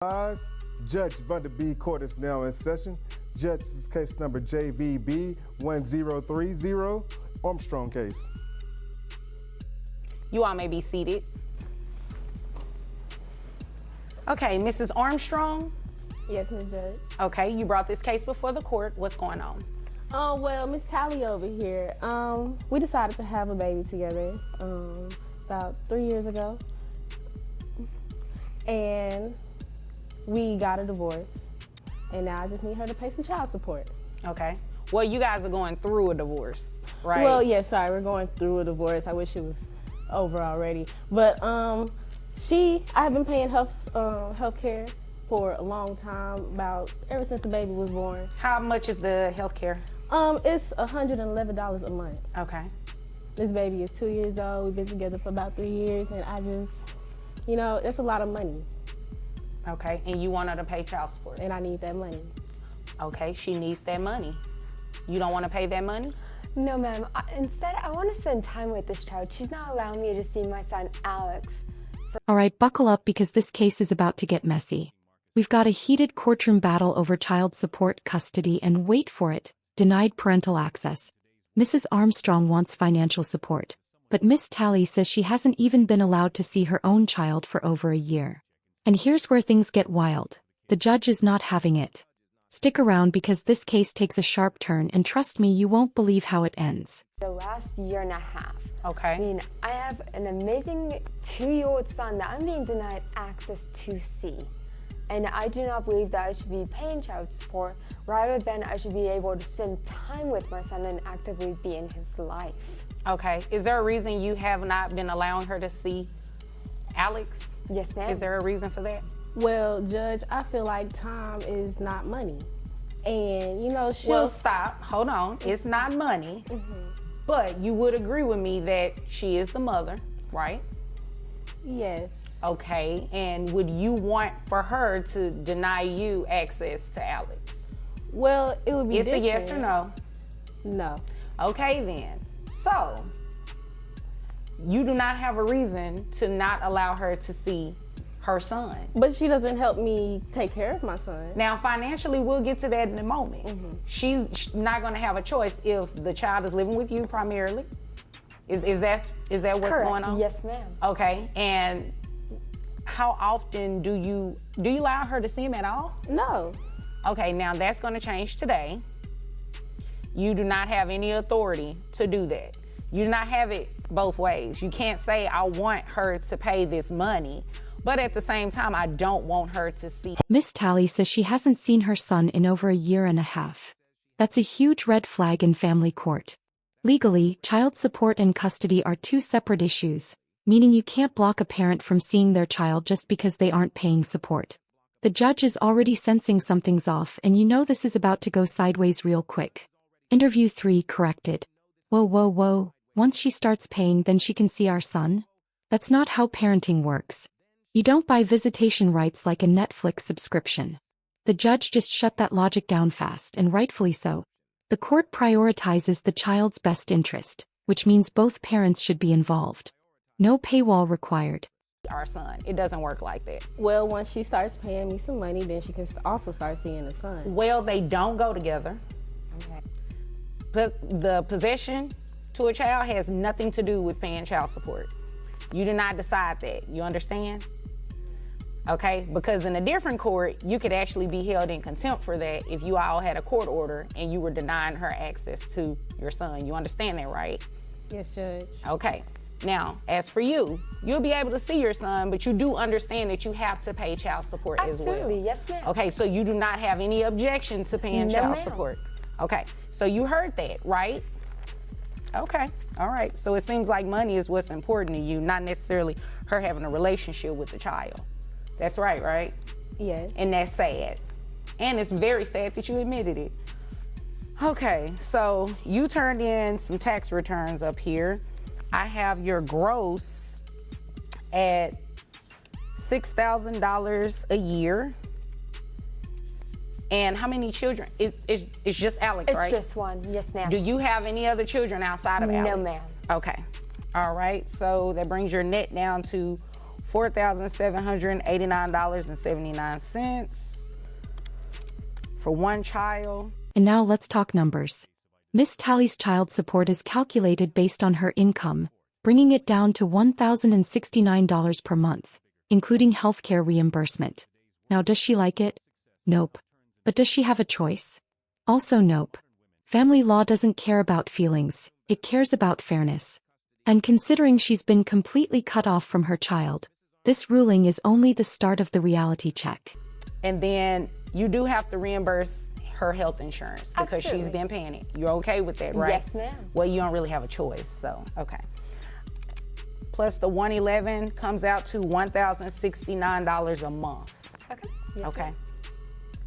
Rise. Judge Vunda B. Court is now in session. Judge, this is case number JVB 1030, Armstrong case. You all may be seated. Okay, Mrs. Armstrong. Yes, Ms. Judge. Okay, you brought this case before the court. What's going on? Well, Miss Tally over here, we decided to have a baby together about 3 years ago. And we got a divorce. And now I just need her to pay some child support. Okay. Well, you guys are going through a divorce, right? Well, yeah, sorry, we're going through a divorce. I wish it was over already. But I have been paying health care for a long time, ever since the baby was born. How much is the health care? It's $111 a month. Okay. This baby is 2 years old. We've been together for about 3 years, and I just, that's a lot of money. Okay, and you want her to pay child support? And I need that money. Okay, she needs that money. You don't want to pay that money? No, ma'am. Instead, I want to spend time with this child. She's not allowing me to see my son, Alex. All right, buckle up because this case is about to get messy. We've got a heated courtroom battle over child support, custody, and wait for it, denied parental access. Mrs. Armstrong wants financial support, but Miss Tally says she hasn't even been allowed to see her own child for over a year. And here's where things get wild. The judge is not having it. Stick around because this case takes a sharp turn, and trust me, you won't believe how it ends. The last year and a half. Okay. I mean, I have an amazing 2-year-old son that I'm being denied access to see. And I do not believe that I should be paying child support. Rather than I should be able to spend time with my son and actively be in his life. Okay. Is there a reason you have not been allowing her to see Alex? Yes, ma'am. Is there a reason for that? Well, Judge, I feel like time is not money. And, Well, stop. Hold on. It's not money. But you would agree with me that she is the mother, right? Yes. Okay. And would you want for her to deny you access to Alex? Well, it would be different. It's a yes or no? No. Okay, then. So, you do not have a reason to not allow her to see her son. But she doesn't help me take care of my son. Now, financially, we'll get to that in a moment. She's not going to have a choice if the child is living with you primarily. Is that what's Correct. going on? Yes, ma'am. Okay, and how often do you allow her to see him at all? No. Okay, now that's going to change today. You do not have any authority to do that. You do not have it both ways. You can't say, I want her to pay this money, but at the same time, I don't want her to see. Miss Tally says she hasn't seen her son in over a year and a half. That's a huge red flag in family court. Legally, child support and custody are two separate issues, meaning you can't block a parent from seeing their child just because they aren't paying support. The judge is already sensing something's off, and this is about to go sideways real quick. Interview 3 corrected. Whoa. Once she starts paying, then she can see our son? That's not how parenting works. You don't buy visitation rights like a Netflix subscription. The judge just shut that logic down fast, and rightfully so. The court prioritizes the child's best interest, which means both parents should be involved. No paywall required. Our son. It doesn't work like that. Well, once she starts paying me some money, then she can also start seeing the son. Well, they don't go together. Okay. But the possession to a child has nothing to do with paying child support. You do not decide that. You understand? Okay, because in a different court, you could actually be held in contempt for that if you all had a court order and you were denying her access to your son. You understand that, right? Yes, Judge. Okay. Now, as for you, you'll be able to see your son, but you do understand that you have to pay child support as well. Absolutely, yes, ma'am. Okay, so you do not have any objection to paying No, child ma'am. support. Okay, so you heard that, right? Okay, all right. So it seems like money is what's important to you, not necessarily her having a relationship with the child. That's right? Yes. And that's sad. And it's very sad that you admitted it. Okay, so you turned in some tax returns up here. I have your gross at $6,000 a year. And how many children? It's just Alex, right? It's just one, yes, ma'am. Do you have any other children outside of Alex? No, ma'am. Okay. All right. So that brings your net down to $4,789.79 for one child. And now let's talk numbers. Miss Tally's child support is calculated based on her income, bringing it down to $1,069 per month, including healthcare reimbursement. Now, does she like it? Nope. But does she have a choice? Also nope. Family law doesn't care about feelings, it cares about fairness. And considering she's been completely cut off from her child, this ruling is only the start of the reality check. And then you do have to reimburse her health insurance because she's Absolutely. been paying it. You're okay with that, right? Yes, ma'am. Well, you don't really have a choice, so, okay. Plus the 111 comes out to $1,069 a month. Okay. Yes, Okay. ma'am.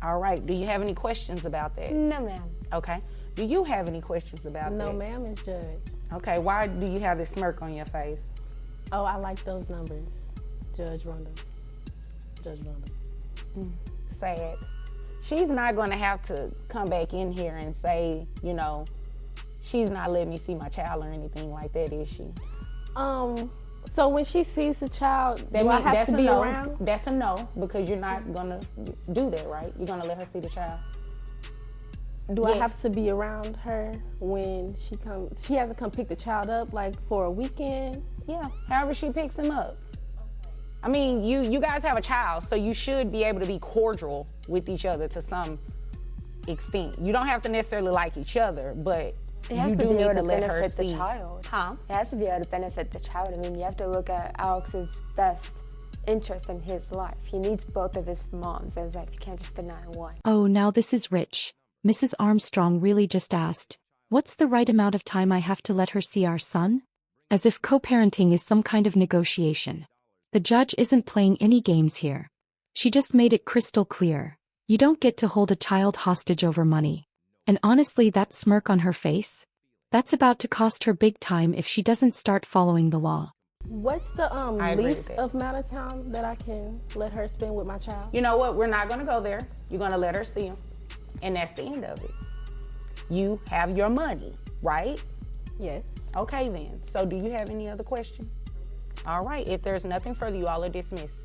All right, do you have any questions about that? No, ma'am. Okay. Do you have any questions about No, that? ma'am, it's Judge. Okay, why do you have this smirk on your face? Oh, I like those numbers. Judge Rhonda. Judge Rhonda. Sad. She's not going to have to come back in here and say, you know, she's not letting me see my child or anything like that, is she? So when she sees the child, That do I mean- have that's to a be no. around? That's a no, because you're not going to do that, right? You're going to let her see the child. Do I Yes. have to be around her when she comes? She has to come pick the child up, like for a weekend. Yeah, however she picks him up. I mean, you guys have a child, so you should be able to be cordial with each other to some extent. You don't have to necessarily like each other, but It has you to do be need able to to let her benefit the see. child. Huh? It has to be able to benefit the child. I mean, you have to look at Alex's best interest in his life. He needs both of his moms as like you can't just deny one. Oh, now this is rich. Mrs. Armstrong really just asked, what's the right amount of time I have to let her see our son? As if co-parenting is some kind of negotiation. The judge isn't playing any games here. She just made it crystal clear. You don't get to hold a child hostage over money. And honestly, that smirk on her face? That's about to cost her big time if she doesn't start following the law. What's the I agree with least that. amount of time that I can let her spend with my child? You know what? We're not going to go there. You're going to let her see him. And that's the end of it. You have your money, right? Yes. Okay, then. So do you have any other questions? All right. If there's nothing further, you all are dismissed.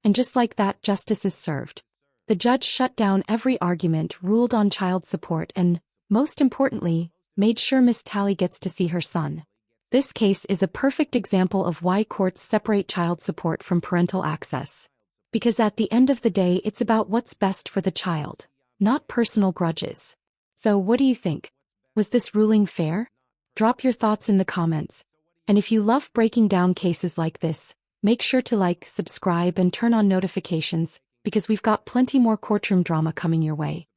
And just like that, justice is served. The judge shut down every argument, ruled on child support, and, most importantly, made sure Miss Tally gets to see her son. This case is a perfect example of why courts separate child support from parental access. Because at the end of the day, it's about what's best for the child, not personal grudges. So what do you think? Was this ruling fair? Drop your thoughts in the comments. And if you love breaking down cases like this, make sure to like, subscribe, and turn on notifications, because we've got plenty more courtroom drama coming your way.